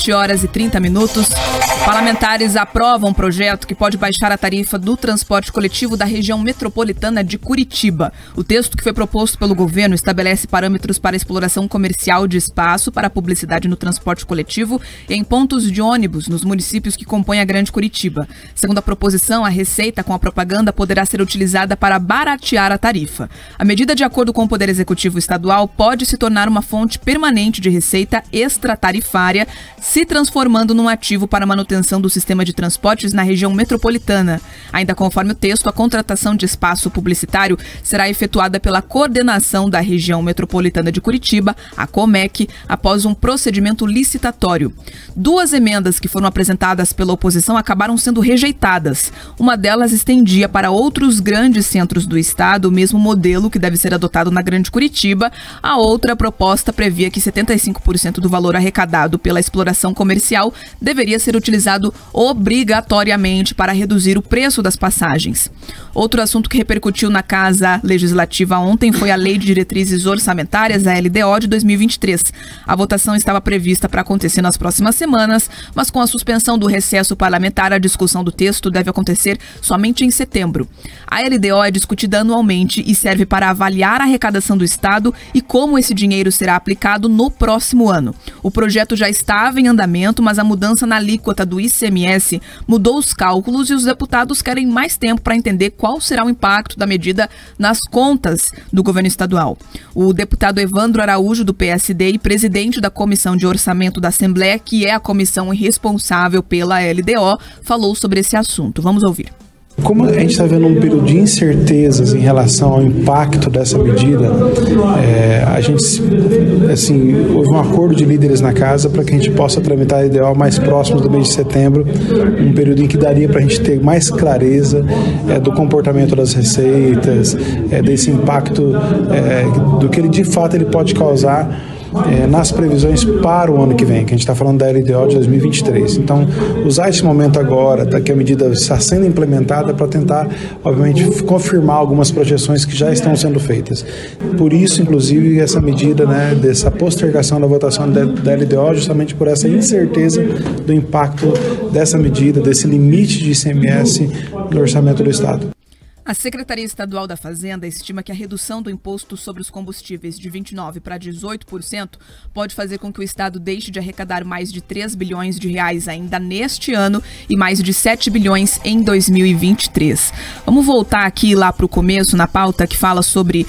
7h30. Parlamentares aprovam um projeto que pode baixar a tarifa do transporte coletivo da região metropolitana de Curitiba. O texto que foi proposto pelo governo estabelece parâmetros para a exploração comercial de espaço para a publicidade no transporte coletivo e em pontos de ônibus nos municípios que compõem a Grande Curitiba. Segundo a proposição, a receita com a propaganda poderá ser utilizada para baratear a tarifa. A medida, de acordo com o Poder Executivo Estadual, pode se tornar uma fonte permanente de receita extratarifária, se transformando num ativo para a manutenção do sistema de transportes na região metropolitana. Ainda conforme o texto, a contratação de espaço publicitário será efetuada pela Coordenação da Região Metropolitana de Curitiba, a COMEC, após um procedimento licitatório. Duas emendas que foram apresentadas pela oposição acabaram sendo rejeitadas. Uma delas estendia para outros grandes centros do estado o mesmo modelo que deve ser adotado na Grande Curitiba. A outra proposta previa que 75% do valor arrecadado pela exploração comercial deveria ser utilizado obrigatoriamente para reduzir o preço das passagens. Outro assunto que repercutiu na Casa Legislativa ontem foi a Lei de Diretrizes Orçamentárias, a LDO, de 2023. A votação estava prevista para acontecer nas próximas semanas, mas com a suspensão do recesso parlamentar, a discussão do texto deve acontecer somente em setembro. A LDO é discutida anualmente e serve para avaliar a arrecadação do Estado e como esse dinheiro será aplicado no próximo ano. O projeto já estava em andamento, mas a mudança na alíquota do ICMS mudou os cálculos e os deputados querem mais tempo para entender qual será o impacto da medida nas contas do governo estadual. O deputado Evandro Araújo, do PSD e presidente da Comissão de Orçamento da Assembleia, que é a comissão responsável pela LDO, falou sobre esse assunto. Vamos ouvir. Como a gente está vendo um período de incertezas em relação ao impacto dessa medida, houve um acordo de líderes na casa para que a gente possa tramitar a LDO mais próximo do mês de setembro, um período em que daria para a gente ter mais clareza do comportamento das receitas, desse impacto, do que ele de fato ele pode causar nas previsões para o ano que vem, que a gente está falando da LDO de 2023. Então, usar esse momento agora, que a medida está sendo implementada, para tentar, obviamente, confirmar algumas projeções que já estão sendo feitas. Por isso, inclusive, essa medida, dessa postergação da votação da LDO, justamente por essa incerteza do impacto dessa medida, desse limite de ICMS no orçamento do Estado. A Secretaria Estadual da Fazenda estima que a redução do imposto sobre os combustíveis de 29% para 18% pode fazer com que o Estado deixe de arrecadar mais de 3 bilhões de reais ainda neste ano e mais de 7 bilhões em 2023. Vamos voltar aqui lá para o começo, na pauta que fala sobre...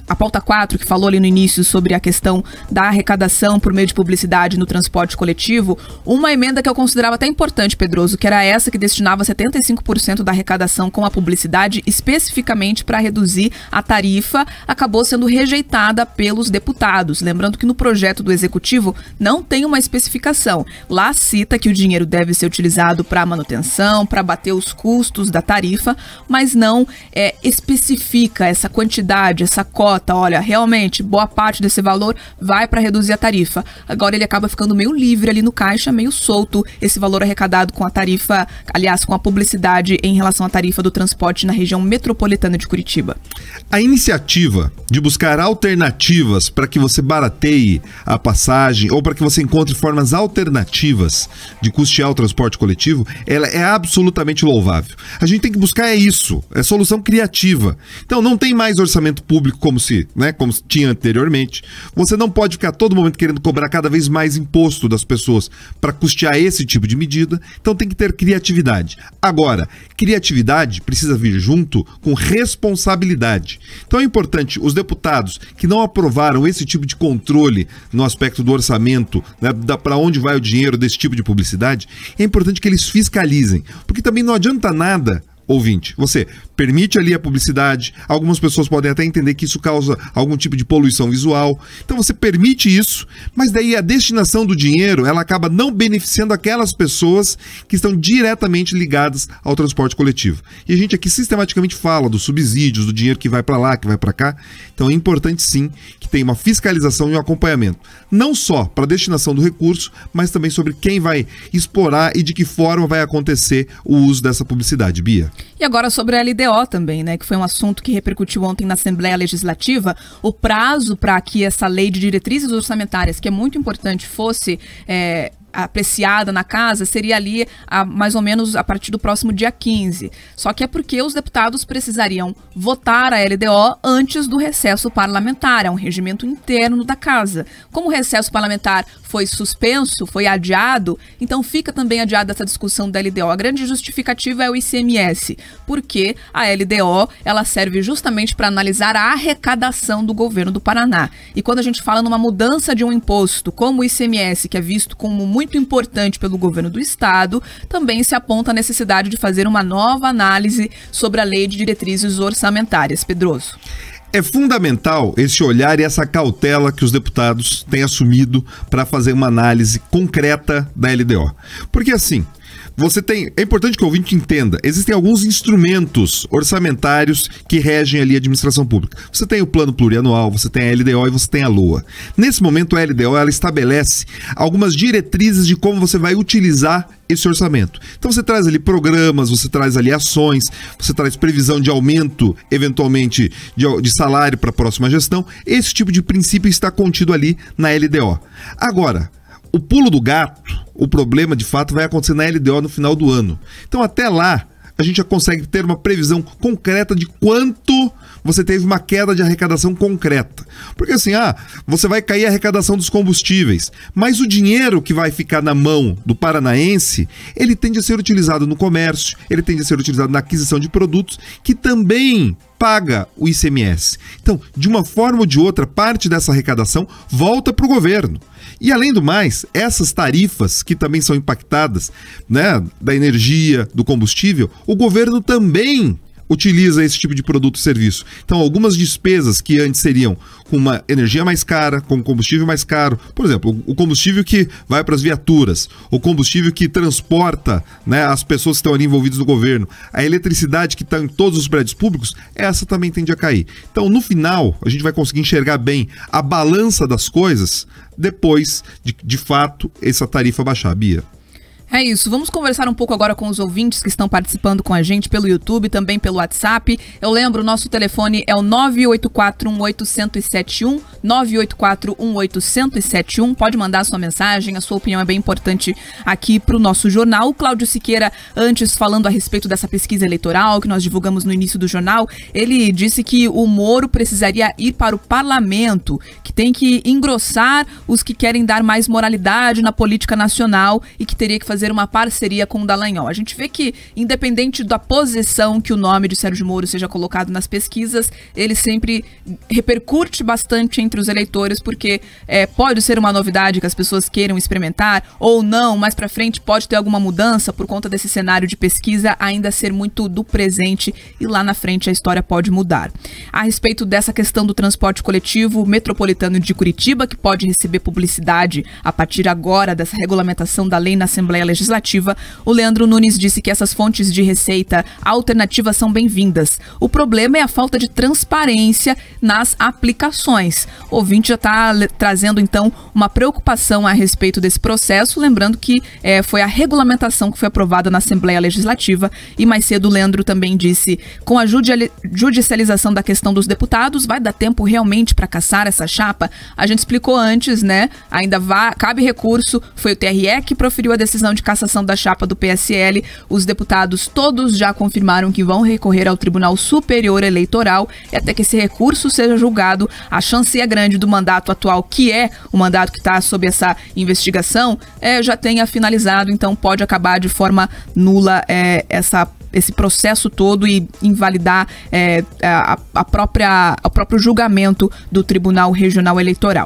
A pauta 4, que falou ali no início sobre a questão da arrecadação por meio de publicidade no transporte coletivo, uma emenda que eu considerava até importante, Pedroso, que era essa que destinava 75% da arrecadação com a publicidade especificamente para reduzir a tarifa, acabou sendo rejeitada pelos deputados. Lembrando que no projeto do Executivo não tem uma especificação. Lá cita que o dinheiro deve ser utilizado para manutenção, para bater os custos da tarifa, mas não especifica essa quantidade, essa cota. Olha, realmente, boa parte desse valor vai para reduzir a tarifa. Agora ele acaba ficando meio livre ali no caixa, meio solto, esse valor arrecadado com a tarifa, aliás, com a publicidade em relação à tarifa do transporte na região metropolitana de Curitiba. A iniciativa de buscar alternativas para que você barateie a passagem ou para que você encontre formas alternativas de custear o transporte coletivo, ela é absolutamente louvável. A gente tem que buscar isso, é solução criativa. Então não tem mais orçamento público como tinha anteriormente. Você não pode ficar a todo momento querendo cobrar cada vez mais imposto das pessoas para custear esse tipo de medida. Então tem que ter criatividade. Agora, criatividade precisa vir junto com responsabilidade. Então é importante os deputados que não aprovaram esse tipo de controle no aspecto do orçamento, para onde vai o dinheiro desse tipo de publicidade, é importante que eles fiscalizem, porque também não adianta nada, ouvinte, você permite ali a publicidade, algumas pessoas podem até entender que isso causa algum tipo de poluição visual, então você permite isso, mas daí a destinação do dinheiro, ela acaba não beneficiando aquelas pessoas que estão diretamente ligadas ao transporte coletivo. E a gente aqui sistematicamente fala dos subsídios, do dinheiro que vai para lá, que vai para cá, então é importante sim que tenha uma fiscalização e um acompanhamento, não só para a destinação do recurso, mas também sobre quem vai explorar e de que forma vai acontecer o uso dessa publicidade. Bia. E agora sobre a LDO. LDO também, né, que foi um assunto que repercutiu ontem na Assembleia Legislativa. O prazo para que essa lei de diretrizes orçamentárias, que é muito importante, fosse apreciada na casa, seria ali mais ou menos a partir do próximo dia 15. Só que é porque os deputados precisariam votar a LDO antes do recesso parlamentar, é um regimento interno da casa. Como o recesso parlamentar foi suspenso, foi adiado, então fica também adiada essa discussão da LDO. A grande justificativa é o ICMS, porque a LDO ela serve justamente para analisar a arrecadação do governo do Paraná. E quando a gente fala numa mudança de um imposto, como o ICMS, que é visto como muito importante pelo governo do estado, também se aponta a necessidade de fazer uma nova análise sobre a lei de diretrizes orçamentárias. Pedroso. É fundamental esse olhar e essa cautela que os deputados têm assumido para fazer uma análise concreta da LDO. Porque assim, é importante que o ouvinte entenda, existem alguns instrumentos orçamentários que regem ali a administração pública. Você tem o plano plurianual, você tem a LDO e você tem a LOA. Nesse momento, a LDO ela estabelece algumas diretrizes de como você vai utilizar esse orçamento. Então você traz ali programas, você traz ali ações, você traz previsão de aumento, eventualmente, de salário para a próxima gestão. Esse tipo de princípio está contido ali na LDO. Agora, o pulo do gato, o problema de fato vai acontecer na LDO no final do ano. Então até lá a gente já consegue ter uma previsão concreta de quanto você teve uma queda de arrecadação concreta. Porque assim, você vai cair a arrecadação dos combustíveis, mas o dinheiro que vai ficar na mão do paranaense, ele tende a ser utilizado no comércio, ele tende a ser utilizado na aquisição de produtos, que também paga o ICMS. Então, de uma forma ou de outra, parte dessa arrecadação volta para o governo. E além do mais, essas tarifas que também são impactadas, né, da energia, do combustível, o governo também utiliza esse tipo de produto e serviço. Então, algumas despesas que antes seriam com uma energia mais cara, com combustível mais caro, por exemplo, o combustível que vai para as viaturas, o combustível que transporta, né, as pessoas que estão ali envolvidas no governo, a eletricidade que está em todos os prédios públicos, essa também tende a cair. Então, no final, a gente vai conseguir enxergar bem a balança das coisas depois de fato, essa tarifa baixar, Bia. É isso, vamos conversar um pouco agora com os ouvintes que estão participando com a gente pelo YouTube, também pelo WhatsApp. Eu lembro, o nosso telefone é o 984-181-1071, 984-181-1071. Pode mandar a sua mensagem, a sua opinião é bem importante aqui para o nosso jornal. O Cláudio Siqueira, antes falando a respeito dessa pesquisa eleitoral que nós divulgamos no início do jornal, ele disse que o Moro precisaria ir para o parlamento, que tem que engrossar os que querem dar mais moralidade na política nacional e que teria que fazer uma parceria com o Dallagnol. A gente vê que, independente da posição que o nome de Sérgio Moro seja colocado nas pesquisas, ele sempre repercute bastante entre os eleitores, porque pode ser uma novidade que as pessoas queiram experimentar, ou não, mais pra frente pode ter alguma mudança por conta desse cenário de pesquisa ainda ser muito do presente e lá na frente a história pode mudar. A respeito dessa questão do transporte coletivo metropolitano de Curitiba, que pode receber publicidade a partir agora dessa regulamentação da lei na Assembleia Legislativa, o Leandro Nunes disse que essas fontes de receita alternativas são bem-vindas. O problema é a falta de transparência nas aplicações. O ouvinte já está trazendo, então, uma preocupação a respeito desse processo, lembrando que foi a regulamentação que foi aprovada na Assembleia Legislativa e mais cedo o Leandro também disse, com a judicialização da questão dos deputados, vai dar tempo realmente para caçar essa chapa? A gente explicou antes, né? Ainda cabe recurso, foi o TRE que proferiu a decisão de cassação da chapa do PSL. Os deputados todos já confirmaram que vão recorrer ao Tribunal Superior Eleitoral e até que esse recurso seja julgado, a chance é grande do mandato atual, que é o mandato que está sob essa investigação, já tenha finalizado, então pode acabar de forma nula esse processo todo e invalidar o próprio julgamento do Tribunal Regional Eleitoral.